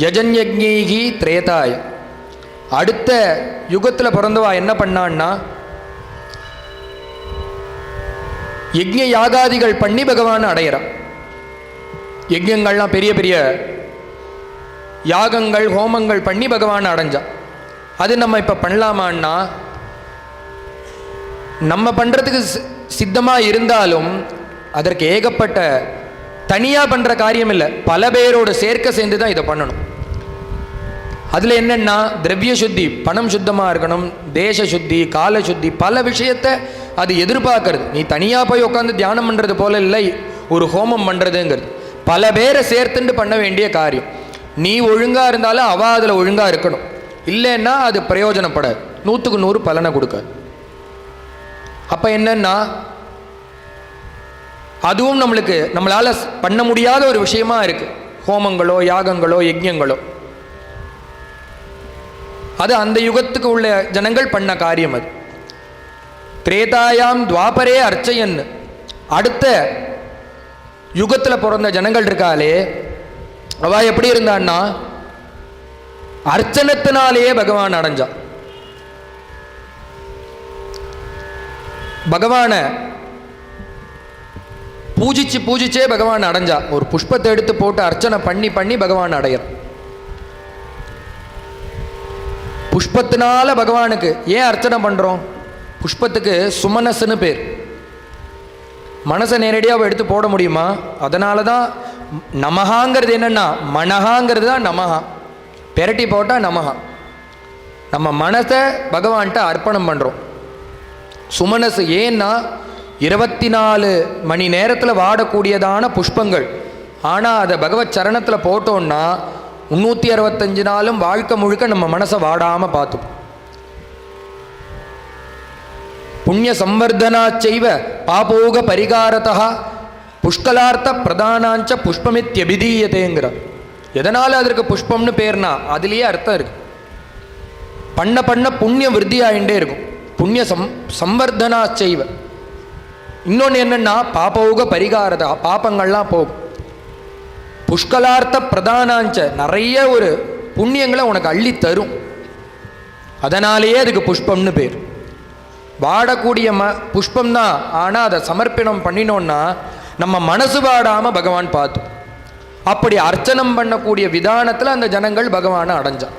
யஜன்யஜ்ஞைகி திரேதாய. அடுத்த யுகத்தில் பிறந்தவா என்ன பண்ணான்னா யஜ்ஞ யாகாதிகள் பண்ணி பகவான் அடையிறான். யஜ்ஞங்கள்லாம் பெரிய பெரிய யாகங்கள் ஹோமங்கள் பண்ணி பகவான் அடைஞ்சான். அது நம்ம இப்போ பண்ணலாமான்னா நம்ம பண்ணுறதுக்கு சித்தமாக இருந்தாலும் அதற்கு ஏகப்பட்ட தனியாக பண்ணுற காரியம் இல்லை, பல பேரோட சேர்க்க சேர்ந்து தான் இதை பண்ணணும். அதில் என்னென்னா திரவிய சுத்தி, பணம் சுத்தமாக இருக்கணும், தேச சுத்தி, கால சுத்தி, பல விஷயத்தை அது எதிர்பார்க்கறது. நீ தனியாக போய் உட்காந்து தியானம் பண்ணுறது போல இல்லை ஒரு ஹோமம் பண்ணுறதுங்கிறது. பல பேரை சேர்த்துண்டு பண்ண வேண்டிய காரியம். நீ ஒழுங்காக இருந்தாலும் அவள் அதில் ஒழுங்காக இருக்கணும், இல்லைன்னா அது பிரயோஜனப்படாது, 100க்கு 100 பலனை கொடுக்காது. அப்போ என்னன்னா அதுவும் நம்மளால் பண்ண முடியாத ஒரு விஷயமா இருக்கு. ஹோமங்களோ யாகங்களோ யஜ்ஞங்களோ அது அந்த யுகத்துக்கு உள்ள ஜனங்கள் பண்ண காரியம். அது திரேதாயாம் துவாபரே அர்ச்சையன். அடுத்த யுகத்தில் பிறந்த ஜனங்கள் இருக்காளே அவ எப்படி இருந்தான்னா அர்ச்சனத்தினாலேயே பகவான் அடைஞ்சான். பகவானை பூஜிச்சே பகவான் அடைஞ்சா. ஒரு புஷ்பத்தை எடுத்து போட்டு அர்ச்சனை பண்ணி பண்ணி பகவான் அடையிறான். புஷ்பத்தினால பகவானுக்கு ஏன் அர்ச்சனை பண்றோம்? புஷ்பத்துக்கு சுமனசுன்னு பேர். மனசை நேரடியாக எடுத்து போட முடியுமா? அதனால தான் நமஹாங்கிறது என்னன்னா மனஹாங்கிறது தான் நமஹா. பெரட்டி போட்டால் நமஹா. நம்ம மனசை பகவான்கிட்ட அர்ப்பணம் பண்ணுறோம். சுமனசு ஏன்னா 24 மணி நேரத்தில் வாடக்கூடியதான புஷ்பங்கள். ஆனால் அதை பகவத் சரணத்தில் போட்டோன்னா 365 நாளும் வாழ்க்கை முழுக்க நம்ம மனசை வாடாமல் பார்த்துப்போம். புண்ணிய சம்வர்தனாச்சைவ பாபோக பரிகாரதா புஷ்கலார்த்த பிரதானாஞ்ச புஷ்பமித்யபிதீயதேங்கிற. எதனால் அதற்கு புஷ்பம்னு பேர்னா அதுலேயே அர்த்தம் இருக்கு. பண்ண பண்ண புண்ணியம் விருத்தி ஆகிட்டே இருக்கும். புண்ணிய சம்வர்தனாச்சைவ. இன்னொன்று என்னன்னா பாபோக பரிகாரதா, பாப்பங்கள்லாம் போகும். புஷ்கலார்த்த பிரதானாஞ்ச, நிறைய ஒரு புண்ணியங்களை உனக்கு அள்ளி தரும். அதனாலேயே அதுக்கு புஷ்பம்னு பேர். வாடக்கூடிய புஷ்பம் தான். ஆனால் அதை சமர்ப்பணம் பண்ணினோன்னா நம்ம மனசு வாடாமல் பகவான் பார்த்தோம். அப்படி அர்ச்சனம் பண்ணக்கூடிய விதானத்தில் அந்த ஜனங்கள் பகவானை அடைஞ்சான்.